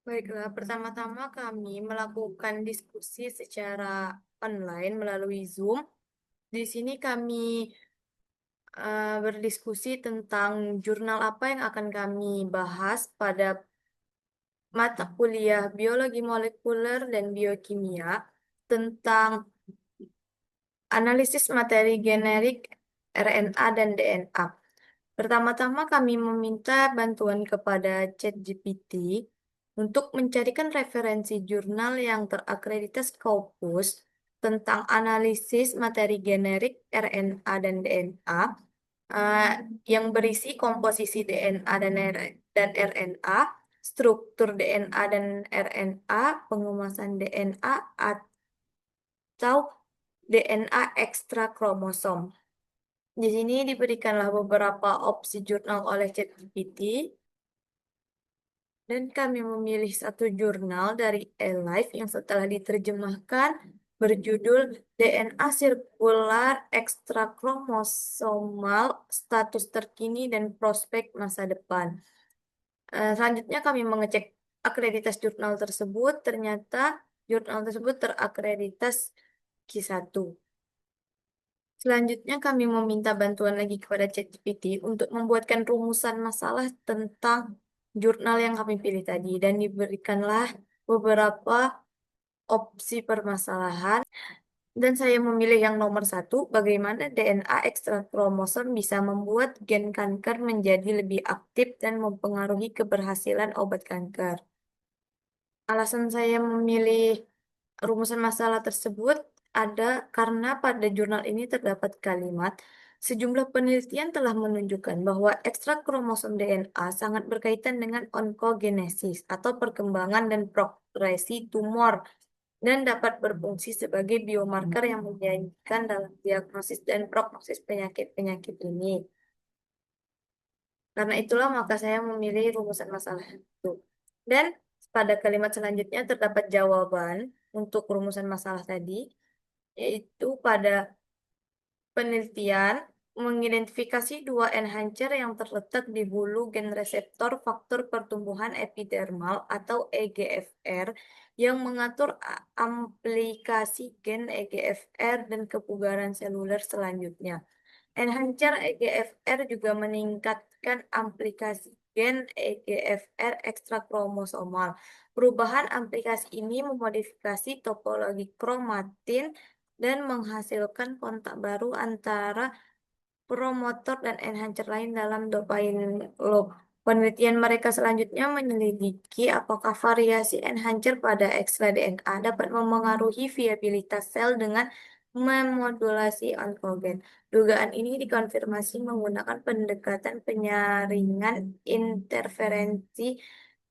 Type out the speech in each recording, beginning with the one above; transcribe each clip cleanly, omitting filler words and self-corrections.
Baiklah, pertama-tama kami melakukan diskusi secara online melalui Zoom. Di sini kami berdiskusi tentang jurnal apa yang akan kami bahas pada mata kuliah biologi molekuler dan biokimia tentang analisis materi generik RNA dan DNA. Pertama-tama kami meminta bantuan kepada ChatGPT untuk mencarikan referensi jurnal yang terakreditasi Scopus tentang analisis materi generik RNA dan DNA eh, yang berisi komposisi DNA dan RNA, struktur DNA dan RNA, pengemasan DNA atau DNA ekstra kromosom. Di sini diberikanlah beberapa opsi jurnal oleh ChatGPT dan kami memilih satu jurnal dari eLife yang setelah diterjemahkan berjudul DNA Sirkular Ekstrakromosomal Status Terkini dan Prospek Masa Depan. Selanjutnya kami mengecek akreditas jurnal tersebut, ternyata jurnal tersebut terakreditas Q1. Selanjutnya kami meminta bantuan lagi kepada ChatGPT untuk membuatkan rumusan masalah tentang jurnal yang kami pilih tadi dan diberikanlah beberapa opsi permasalahan dan saya memilih yang nomor satu, bagaimana DNA ekstra kromosom bisa membuat gen kanker menjadi lebih aktif dan mempengaruhi keberhasilan obat kanker. Alasan saya memilih rumusan masalah tersebut ada karena pada jurnal ini terdapat kalimat, sejumlah penelitian telah menunjukkan bahwa ekstrak kromosom DNA sangat berkaitan dengan onkogenesis atau perkembangan dan progresi tumor dan dapat berfungsi sebagai biomarker yang menjanjikan dalam diagnosis dan prognosis penyakit-penyakit ini. Karena itulah maka saya memilih rumusan masalah itu. Dan pada kalimat selanjutnya terdapat jawaban untuk rumusan masalah tadi, yaitu pada penelitian mengidentifikasi dua enhancer yang terletak di hulu gen reseptor faktor pertumbuhan epidermal atau EGFR yang mengatur aplikasi gen EGFR dan kebugaran seluler selanjutnya. Enhancer EGFR juga meningkatkan aplikasi gen EGFR ekstrakromosomal. Perubahan aplikasi ini memodifikasi topologi kromatin dan menghasilkan kontak baru antara promotor dan enhancer lain dalam dopain loop. Penelitian mereka selanjutnya menyelidiki apakah variasi enhancer pada ekstra DNA dapat memengaruhi viabilitas sel dengan memodulasi onkogen. Dugaan ini dikonfirmasi menggunakan pendekatan penyaringan interferensi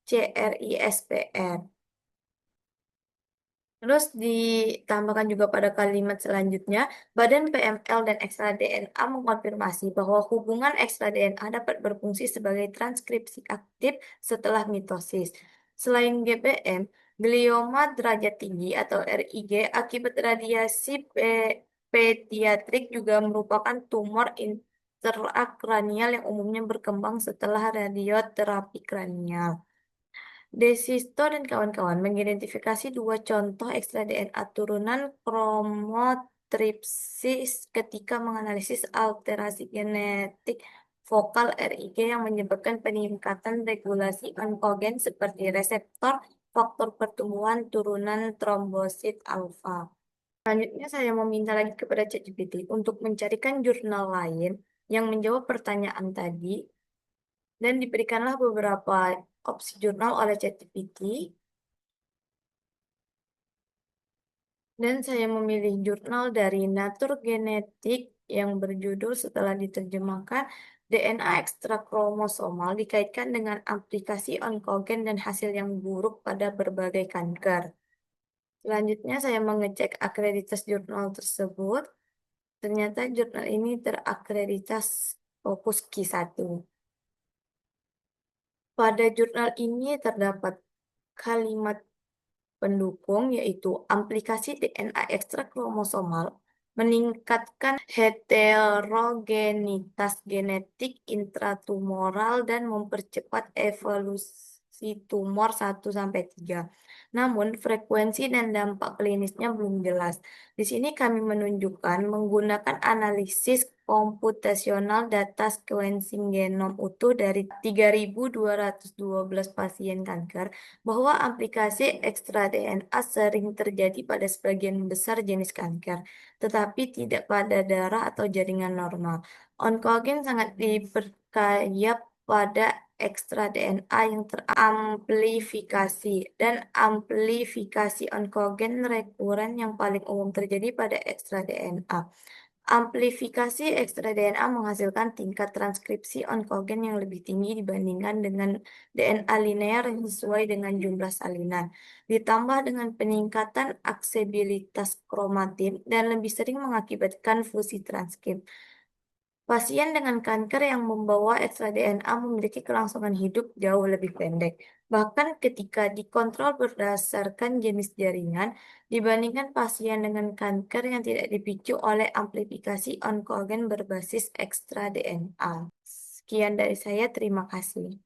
CRISPR. Terus ditambahkan juga pada kalimat selanjutnya, Badan PML dan ekstra DNA mengkonfirmasi bahwa hubungan ekstra DNA dapat berfungsi sebagai transkripsi aktif setelah mitosis. Selain GBM, glioma derajat tinggi atau RIG akibat radiasi pediatrik juga merupakan tumor intrakranial yang umumnya berkembang setelah radioterapi kranial. Desisto dan kawan-kawan mengidentifikasi dua contoh ekstra DNA turunan kromotripsis ketika menganalisis alterasi genetik vokal RIG yang menyebabkan peningkatan regulasi onkogen seperti reseptor faktor pertumbuhan turunan trombosit alfa. Selanjutnya saya meminta lagi kepada ChatGPT untuk mencarikan jurnal lain yang menjawab pertanyaan tadi dan diberikanlah beberapa opsi jurnal oleh ChatGPT. Dan saya memilih jurnal dari Nature Genetik yang berjudul setelah diterjemahkan DNA ekstra kromosomal dikaitkan dengan aplikasi onkogen dan hasil yang buruk pada berbagai kanker. Selanjutnya saya mengecek akreditas jurnal tersebut. Ternyata jurnal ini terakreditas Opus Q1. Pada jurnal ini terdapat kalimat pendukung yaitu aplikasi DNA ekstra kromosomal meningkatkan heterogenitas genetik intratumoral dan mempercepat evolusi tumor 1-3. Namun, frekuensi dan dampak klinisnya belum jelas. Di sini kami menunjukkan menggunakan analisis komputasional data sequencing genom utuh dari 3.212 pasien kanker bahwa aplikasi ekstra DNA sering terjadi pada sebagian besar jenis kanker, tetapi tidak pada darah atau jaringan normal. Onkogen sangat diperkaya pada ekstra DNA yang teramplifikasi dan amplifikasi onkogen rekuren yang paling umum terjadi pada ekstra DNA. Amplifikasi ekstra DNA menghasilkan tingkat transkripsi onkogen yang lebih tinggi dibandingkan dengan DNA linear yang sesuai dengan jumlah salinan, ditambah dengan peningkatan aksesibilitas kromatin dan lebih sering mengakibatkan fusi transkrip. Pasien dengan kanker yang membawa ekstra DNA memiliki kelangsungan hidup jauh lebih pendek, bahkan ketika dikontrol berdasarkan jenis jaringan dibandingkan pasien dengan kanker yang tidak dipicu oleh amplifikasi onkogen berbasis ekstra DNA. Sekian dari saya, terima kasih.